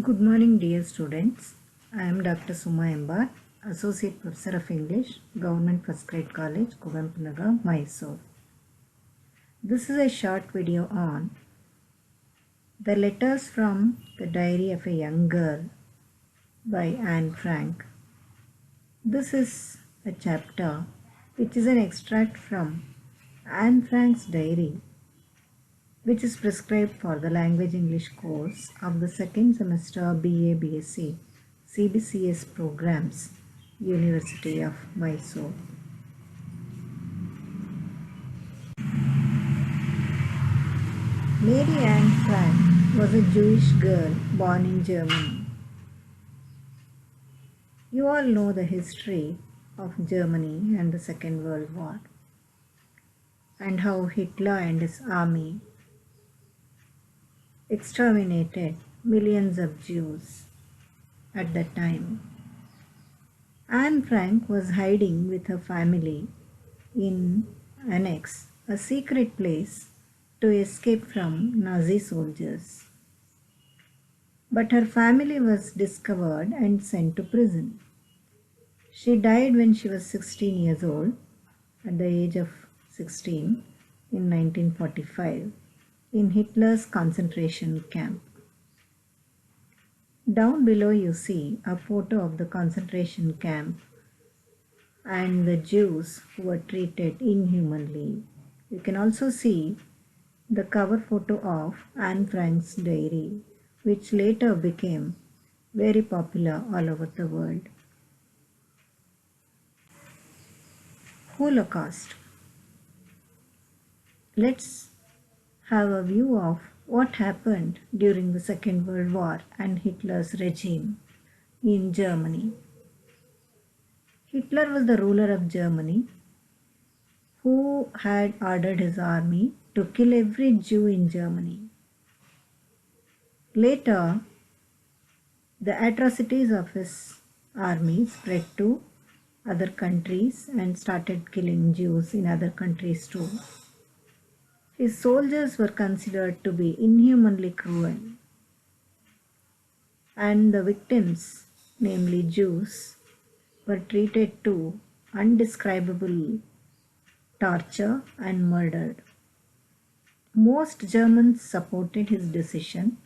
Good morning, dear students. I am Dr. Suma Embar, Associate Professor of English, Government First Grade College, Kuvempu Nagar, Mysore. This is a short video on the letters from the diary of a young girl by Anne Frank. This is a chapter which is an extract from Anne Frank's diary, which is prescribed for the language English course of the second semester BA BSc CBCS programs, University of Mysore. Mary Anne Frank was a Jewish girl born in Germany. You all know the history of Germany and the Second World War, and how Hitler and his army exterminated millions of Jews at that time. Anne Frank was hiding with her family in Annex, a secret place to escape from Nazi soldiers. But her family was discovered and sent to prison. She died when she was 16 years old, at the age of 16, in 1945, in Hitler's concentration camp. Down below you see a photo of the concentration camp and the Jews who were treated inhumanly. You can also see the cover photo of Anne Frank's diary, which later became very popular all over the world. Holocaust. Let's have a view of what happened during the Second World War and Hitler's regime in Germany. Hitler was the ruler of Germany who had ordered his army to kill every Jew in Germany. Later, the atrocities of his army spread to other countries and started killing Jews in other countries too. His soldiers were considered to be inhumanly cruel, and the victims, namely Jews, were treated to undescribable torture and murdered. Most Germans supported his decision,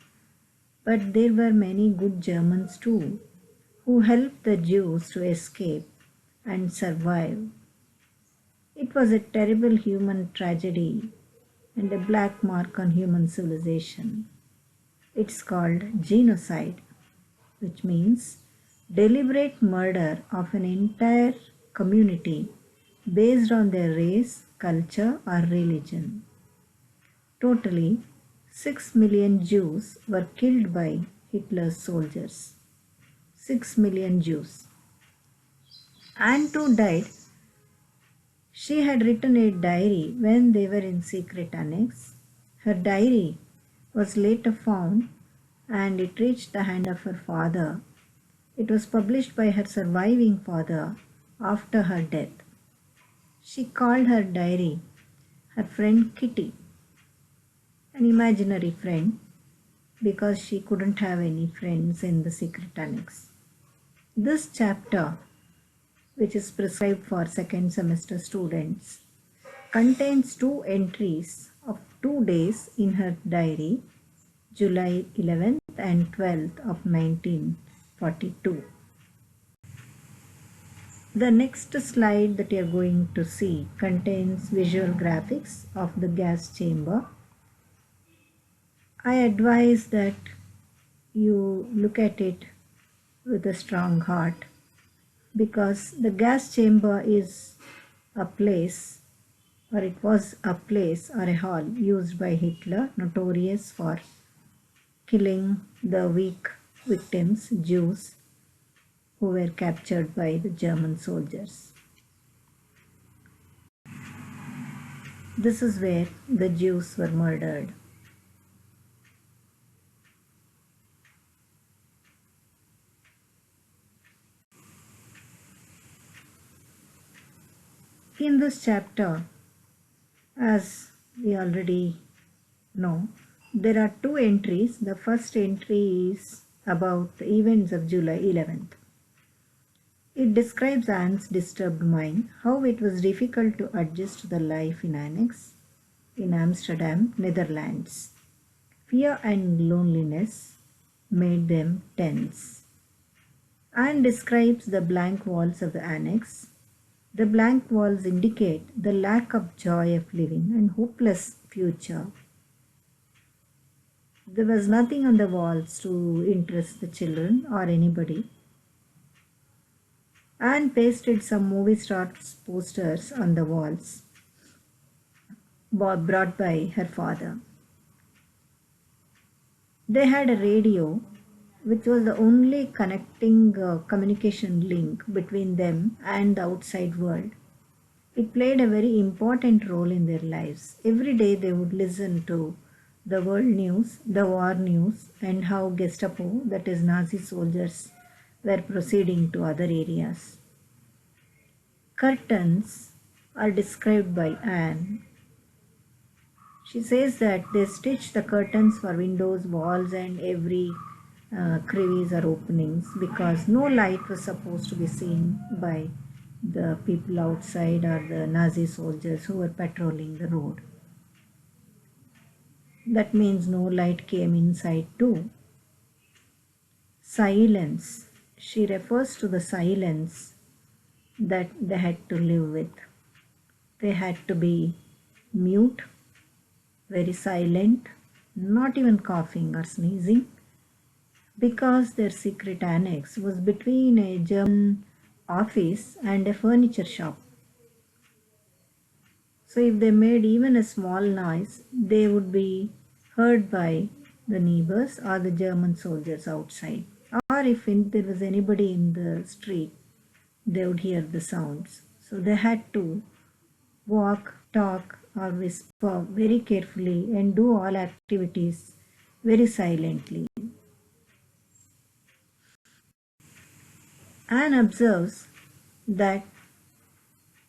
but there were many good Germans too who helped the Jews to escape and survive. It was a terrible human tragedy and a black mark on human civilization. It's called genocide, which means deliberate murder of an entire community based on their race, culture, or religion. Totally, 6 million Jews were killed by Hitler's soldiers. 6 million Jews. Anne too died. She had written a diary when they were in secret annex. Her diary was later found and it reached the hand of her father. It was published by her surviving father after her death. She called her diary her friend Kitty, an imaginary friend, because she couldn't have any friends in the secret annex. This chapter, which is prescribed for second semester students, contains 2 entries of 2 days in her diary, July 11th and 12th of 1942. The next slide that you are going to see contains visual graphics of the gas chamber. I advise that you look at it with a strong heart, because the gas chamber is a place, or it was a place or a hall used by Hitler, notorious for killing the weak victims, Jews, who were captured by the German soldiers. This is where the Jews were murdered. In this chapter, as we already know, there are 2 entries. The first entry is about the events of July 11th. It describes Anne's disturbed mind, how it was difficult to adjust to the life in annex in Amsterdam, Netherlands. Fear and loneliness made them tense. Anne describes the blank walls of the annex. The blank walls indicate the lack of joy of living and hopeless future. There was nothing on the walls to interest the children or anybody. Anne pasted some movie stars' posters on the walls, brought by her father. They had a radio, which was the only connecting communication link between them and the outside world. It played a very important role in their lives. Every day they would listen to the world news, the war news, and how Gestapo, that is Nazi soldiers, were proceeding to other areas. Curtains are described by Anne. She says that they stitched the curtains for windows, walls, and every crevice or openings because no light was supposed to be seen by the people outside or the Nazi soldiers who were patrolling the road. That means no light came inside too. Silence. She refers to the silence that they had to live with. They had to be mute, very silent, not even coughing or sneezing, because their secret annex was between a German office and a furniture shop. So if they made even a small noise, they would be heard by the neighbors or the German soldiers outside. Or if there was anybody in the street, they would hear the sounds. So they had to walk, talk, or whisper very carefully and do all activities very silently. Anne observes that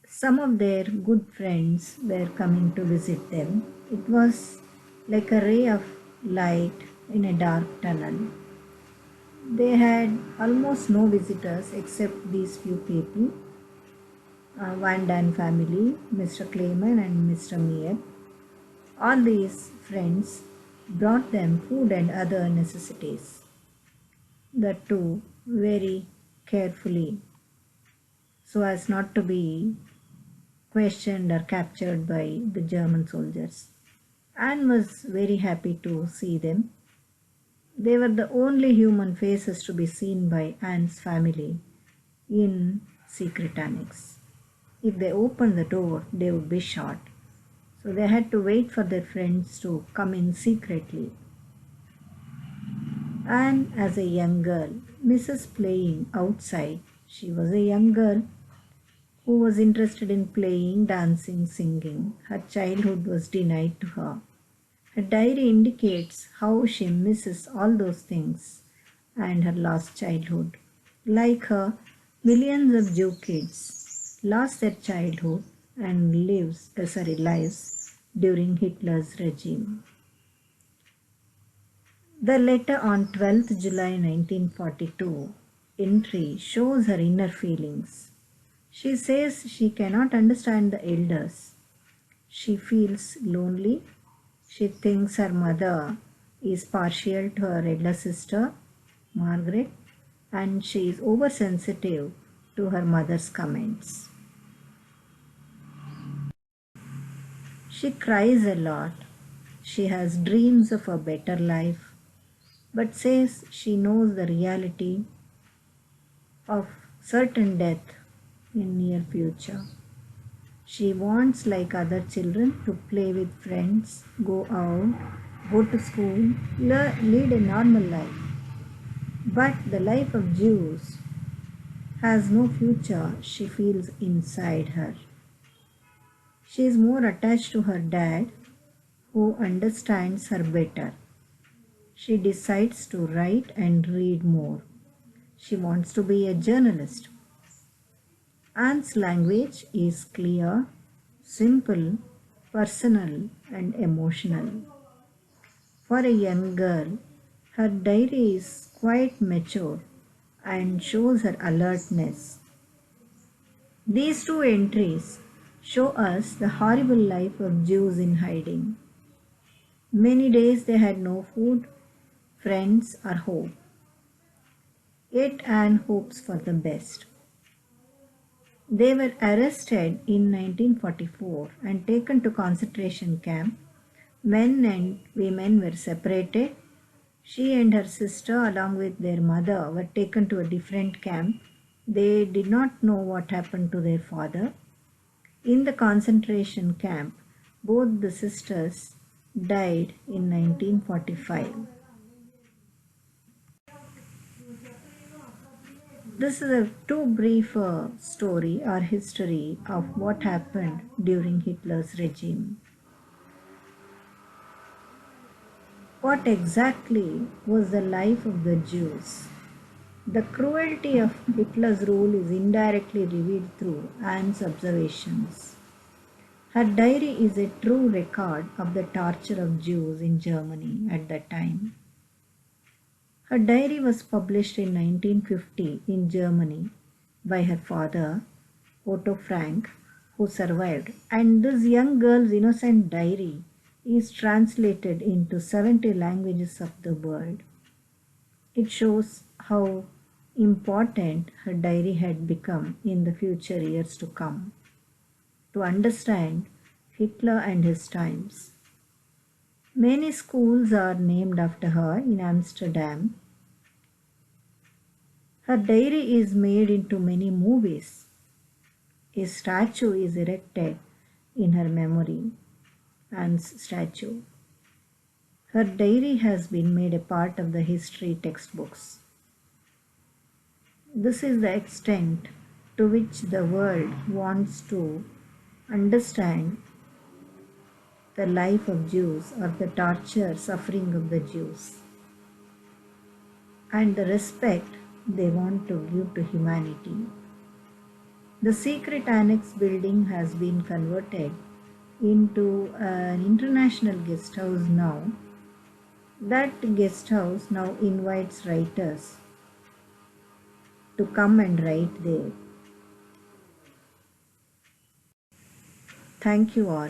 some of their good friends were coming to visit them. It was like a ray of light in a dark tunnel. They had almost no visitors except these few people, Van Daan family, Mr. Clayman and Mr. Meyer. All these friends brought them food and other necessities. The two very carefully so as not to be questioned or captured by the German soldiers. Anne was very happy to see them. They were the only human faces to be seen by Anne's family in secret annex. If they opened the door, they would be shot. So they had to wait for their friends to come in secretly. Anne, as a young girl, misses playing outside. She was a young girl who was interested in playing, dancing, singing. Her childhood was denied to her. Her diary indicates how she misses all those things and her lost childhood. Like her, millions of Jew kids lost their childhood and lives during Hitler's regime. The letter on 12th July 1942 entry shows her inner feelings. She says she cannot understand the elders. She feels lonely. She thinks her mother is partial to her elder sister, Margaret, and she is oversensitive to her mother's comments. She cries a lot. She has dreams of a better life, but says she knows the reality of certain death in near future. She wants, like other children, to play with friends, go out, go to school, lead a normal life. But the life of Jews has no future, she feels inside her. She is more attached to her dad, who understands her better. She decides to write and read more. She wants to be a journalist. Anne's language is clear, simple, personal, and emotional. For a young girl, Her diary is quite mature and shows her alertness. These two entries show us the horrible life of Jews in hiding. Many days they had no food, friends, or hope. Yet Anne hopes for the best. They were arrested in 1944 and taken to concentration camp. Men and women were separated. She and her sister, along with their mother, were taken to a different camp. They did not know what happened to their father. In the concentration camp, both the sisters died in 1945. This is a too brief story or history of what happened during Hitler's regime. What exactly was the life of the Jews? The cruelty of Hitler's rule is indirectly revealed through Anne's observations. Her diary is a true record of the torture of Jews in Germany at that time. Her diary was published in 1950 in Germany by her father, Otto Frank, who survived, and this young girl's innocent diary is translated into 70 languages of the world. It shows how important her diary had become in the future years to come. To understand Hitler and his times, many schools are named after her in Amsterdam. Her diary is made into many movies. A statue is erected in her memory, Anne's statue. Her diary has been made a part of the history textbooks. This is the extent to which the world wants to understand the life of Jews, or the torture, suffering of the Jews, and the respect they want to give to humanity. The secret annex building has been converted into an international guest house now. That guest house now invites writers to come and write there. Thank you all.